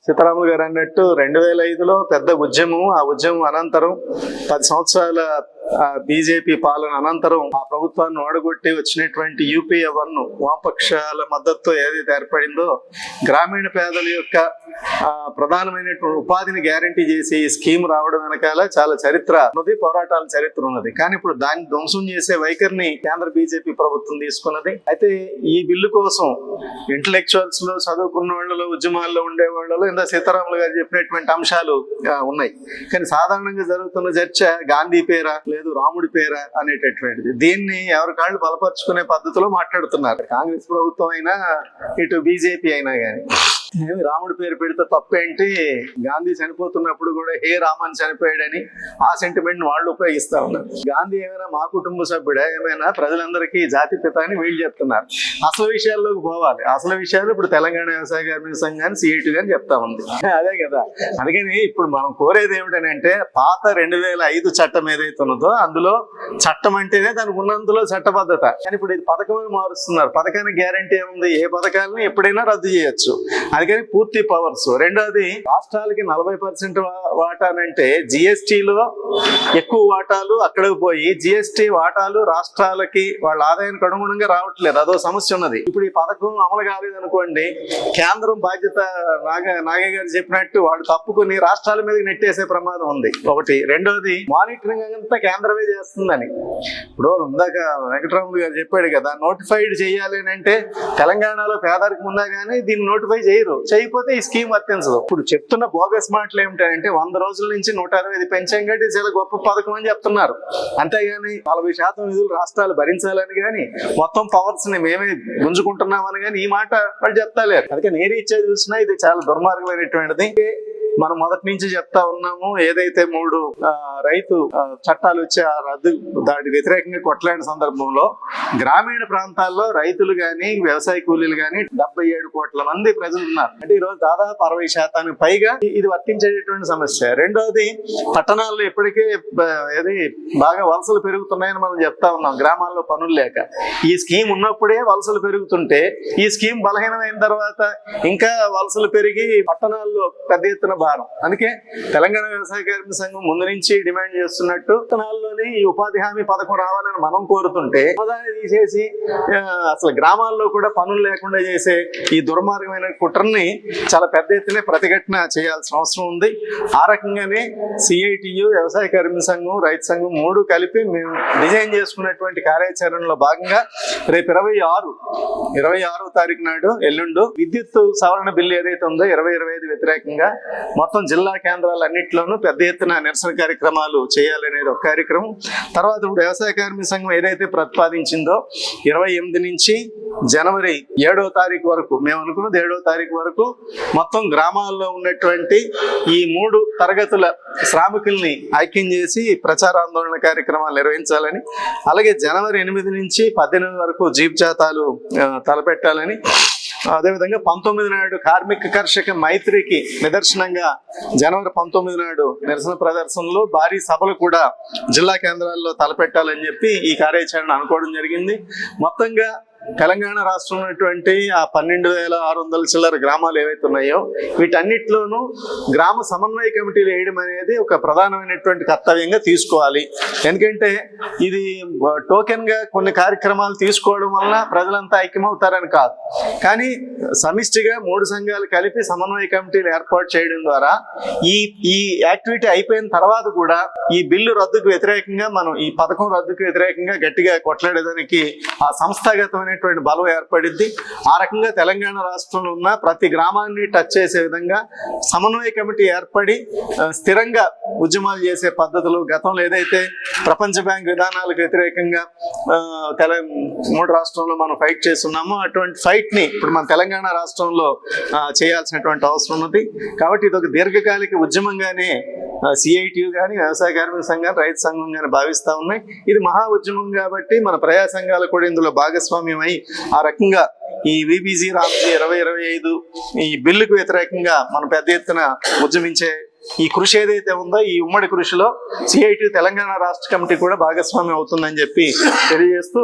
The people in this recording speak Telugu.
సీతారాములు గారు అన్నట్టు 2005లో పెద్ద ఉద్యమం, ఆ ఉద్యమం అనంతరం 10 సంవత్సరాల బీజేపీ పాలన అనంతరం ఆ ప్రభుత్వాన్ని ఓడగొట్టి వచ్చినటువంటి యూపీఏ 1 వామపక్షాల మద్దతుతో ఏదైతే ఏర్పడిందో గ్రామీణ పేదల యొక్క ప్రధానమైనటువంటి ఉపాధిని గ్యారంటీ చేసి ఈ స్కీమ్ రావడం వెనకాల చాలా చరిత్ర ఉన్నది, పోరాటాల చరిత్ర ఉన్నది. కానీ ఇప్పుడు దాన్ని ధ్వంసం చేసే వైఖరిని కేంద్ర బీజేపీ ప్రభుత్వం తీసుకున్నది. అయితే ఈ బిల్లు కోసం ఇంటలెక్చువల్స్ లో, చదువుకున్న వాళ్ళలో, ఉద్యమాల్లో ఉండే వాళ్ళలో ఇంత సీతారాములు గారు చెప్పినటువంటి అంశాలు ఉన్నాయి. కానీ సాధారణంగా జరుగుతున్న చర్చ గాంధీ పేరా లేదు రాముడి పేరా అనేటటువంటిది. దీన్ని ఎవరి కాళ్ళు బలపరుచుకునే పద్ధతిలో మాట్లాడుతున్నారు. కాంగ్రెస్ ప్రభుత్వం అయినా ఇటు బీజేపీ అయినా కానీ రాముడి పేరు పెడితే తప్పేంటి, గాంధీ చనిపోతున్నప్పుడు కూడా హే రామన్ చనిపోయాడని ఆ సెంటిమెంట్ వాళ్ళు ఉపయోగిస్తా ఉన్నారు. గాంధీ ఏమైనా మా కుటుంబ సభ్యుడా, ఏమైనా ప్రజలందరికీ జాతి పిత అని వీళ్ళు చెప్తున్నారు. అసలు విషయాల్లోకి పోవాలి. అసలు విషయాలు ఇప్పుడు తెలంగాణ వ్యవసాయ కార్మిక సంఘాన్ని సిఐటి గాని చెప్తా ఉంది. అదే కదా. అందుకని ఇప్పుడు మనం కోరేది ఏమిటంటే పాత 2005 చట్టం ఏదైతే ఉన్నదో అందులో చట్టం అంటేనే దానికి ఉన్నందులో చట్టబద్ధత. కానీ ఇప్పుడు ఇది పథకం మారుస్తున్నారు. పథకానికి గ్యారంటీ ఏముంది? ఏ పథకాలని ఎప్పుడైనా రద్దు చేయొచ్చు. అందుకని పూర్తి పవర్స్. రెండోది, రాష్ట్రాలకి 40% వాటానంటే జిఎస్టీలో ఎక్కువ వాటాలు అక్కడికి పోయి జిఎస్టీ వాటాలు రాష్ట్రాలకి వాళ్ళ ఆదాయానికి అనుగుణంగా రావట్లేదు. అదో సమస్య ఉన్నది. ఇప్పుడు ఈ పథకం అమలు కాలేదనుకోండి, కేంద్రం బాధ్యత నాగయ్య గారు చెప్పినట్టు వాడు తప్పుకుని రాష్ట్రాల మీద నెట్టేసే ప్రమాదం ఉంది ఒకటి. రెండోది, మానిటరింగ్ అంతా కేంద్రమే చేస్తుందని. ఇప్పుడు ఇందాక వెంకటరాములు గారు చెప్పాడు కదా, నోటిఫైడ్ చేయాలి అంటే తెలంగాణలో పేదరికం ఉందా కానీ దీన్ని నోటిఫై చేయకపోతే ఈ స్కీమ్ వర్తించదు. ఇప్పుడు చెప్తున్న బోగస్ మాటలు ఏమిటంటే 100 రోజుల నుంచి 165 పెంచాం కాబట్టి చాలా గొప్ప పథకం అని చెప్తున్నారు. అంతేగాని 40% నిధులు రాష్ట్రాలు భరించాలని కానీ మొత్తం పవర్స్ ని మేమే గుంజుకుంటున్నామని కానీ ఈ మాట వాళ్ళు చెప్తాలేరు. అందుకే నేను ఇచ్చేది చూసినా ఇది చాలా దుర్మార్గమైనటువంటిది. మనం మొదటి నుంచి చెప్తా ఉన్నాము, ఏదైతే 3 రైతు చట్టాలు వచ్చి ఆ రద్దు దాడి వ్యతిరేకంగా కొట్లాడిన సందర్భంలో గ్రామీణ ప్రాంతాల్లో రైతులు గాని వ్యవసాయ కూలీలు గాని 77 కోట్ల మంది ప్రజలు ఉన్నారు. అంటే ఈ రోజు దాదాపు 60% పైగా ఇది వర్తించేటటువంటి సమస్య. రెండోది, పట్టణాల్లో ఇప్పటికే బాగా వలసలు పెరుగుతున్నాయని మనం చెప్తా ఉన్నాం, గ్రామాల్లో పనులు లేక. ఈ స్కీమ్ ఉన్నప్పుడే వలసలు పెరుగుతుంటే ఈ స్కీమ్ బలహీనమైన తర్వాత ఇంకా వలసలు పెరిగి పట్టణాల్లో పెద్ద ఎత్తున భారం. అందుకే తెలంగాణ వ్యవసాయ కార్మిక సంఘం ముందు నుంచి డిమాండ్ చేస్తున్నట్టు పట్టణాల్లోనే ఈ ఉపాధి హామీ పథకం రావాలని మనం కోరుతుంటే దాన్ని తీసేసి అసలు గ్రామాల్లో కూడా పనులు లేకుండా చేసే ఈ దుర్మార్గమైన కుట్రని చాలా పెద్ద ఎత్తున ప్రతిఘటన చేయాల్సిన అవసరం ఉంది. ఆ రకంగానే సిఐటియు, వ్యవసాయ కార్మిక సంఘం, రైతు సంఘం 3 కలిపి మేము డిజైన్ చేసుకున్నటువంటి కార్యాచరణలో భాగంగా రేపు 26వ తారీఖు నాడు ఎల్లుండు విద్యుత్ సవరణ బిల్లు ఏదైతే ఉందో 2025 వ్యతిరేకంగా మొత్తం జిల్లా కేంద్రాలన్నింటిలోనూ పెద్ద ఎత్తున నిరసన కార్యక్రమాలు చేయాలనేది ఒక కార్యక్రమం. తర్వాత ఇప్పుడు వ్యవసాయ కార్మిక సంఘం ఏదైతే ప్రతిపాదించిందో 28 నుంచి జనవరి 7వ తారీఖు వరకు, మేము అనుకున్నది 7వ తారీఖు వరకు మొత్తం గ్రామాల్లో ఉన్నటువంటి ఈ 3 తరగతుల శ్రామికుల్ని ఐక్యం చేసి ప్రచార ఆందోళన కార్యక్రమాలు నిర్వహించాలని, అలాగే జనవరి 8 నుంచి 18 వరకు జీప్ జాతాలు తలపెట్టాలని, అదేవిధంగా 19 నాడు కార్మిక కర్షక మైత్రికి నిదర్శనంగా జనవరి 19 నాడు నిరసన ప్రదర్శనలు, భారీ సభలు కూడా జిల్లా కేంద్రాల్లో తలపెట్టాలని చెప్పి ఈ కార్యాచరణ అనుకోవడం జరిగింది. మొత్తంగా తెలంగాణ రాష్ట్రంలో ఉన్నటువంటి ఆ 12,600 చిల్లర గ్రామాలు ఏవైతే ఉన్నాయో వీటన్నిటిలోనూ గ్రామ సమన్వయ కమిటీలు వేయడం అనేది ఒక ప్రధానమైనటువంటి కర్తవ్యంగా తీసుకోవాలి. ఎందుకంటే ఇది టోకెన్ గా కొన్ని కార్యక్రమాలు తీసుకోవడం వల్ల ప్రజలంతా ఐక్యమవుతారని కాదు, కానీ సమిష్టిగా 3 సంఘాలు కలిపి సమన్వయ కమిటీలు ఏర్పాటు చేయడం ద్వారా ఈ యాక్టివిటీ అయిపోయిన తర్వాత కూడా ఈ బిల్లు రద్దుకు వ్యతిరేకంగా, మనం ఈ పథకం రద్దుకు వ్యతిరేకంగా గట్టిగా కొట్లాడేదానికి ఆ సంస్థాగతమైన బలం ఏర్పడింది. ఆ రకంగా తెలంగాణ రాష్ట్రంలో ఉన్న ప్రతి గ్రామాన్ని టచ్ చేసే విధంగా సమన్వయ కమిటీ ఏర్పడి స్థిరంగా ఉద్యమాలు చేసే పద్ధతులు, గతంలో ఏదైతే ప్రపంచ బ్యాంక్ విధానాలకు వ్యతిరేకంగా 3 రాష్ట్రంలో మనం ఫైట్ చేస్తున్నామో అటువంటి ఫైట్ ని ఇప్పుడు మన తెలంగాణ రాష్ట్రంలో చేయాల్సినటువంటి అవసరం ఉన్నది. కాబట్టి ఇది ఒక దీర్ఘకాలిక ఉద్యమంగానే సిఐటియు కానీ, వ్యవసాయ కార్మిక సంఘం, రైతు సంఘం కానీ భావిస్తా ఉన్నాయి. ఇది మహా ఉద్యమం కాబట్టి మన ప్రజా సంఘాలు కూడా ఇందులో భాగస్వామ్యం అయి ఆ రకంగా ఈ విబిజి రామ్జీ 2025 ఈ బిల్లుకు వ్యతిరేకంగా మనం పెద్ద ఎత్తున ఉద్యమించే ఈ కృషి ఏదైతే ఉందో ఈ ఉమ్మడి కృషిలో సిఐటి తెలంగాణ రాష్ట్ర కమిటీ కూడా భాగస్వామ్యం అవుతుందని చెప్పి తెలియజేస్తూ